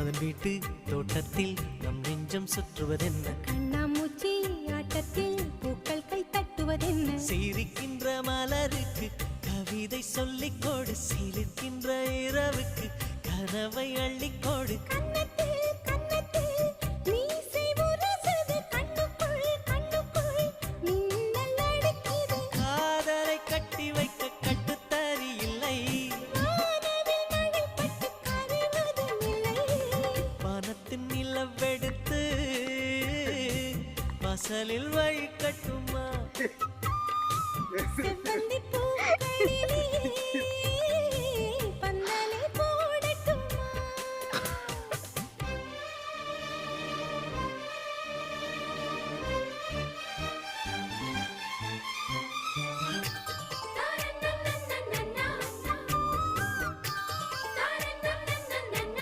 அதன் வீட்டு தோட்டத்தில் நம் நெஞ்சம் சுற்றுவதென்ன கண்ணாமூச்சி ஆட்டத்தில் பூக்கள் கை தட்டுவதென்ன சிரிக்கின்ற மலருக்கு கவிதை சொல்லிக்கோடு சிரிக்கின்ற இரவுக்கு கனவை அள்ளிக்கோடு காதலை கட்டி வைக்க கட்டுத்தறி இல்லை வானத்தின் நிலவெடுத்து வாசலில் வழி கட்டுமா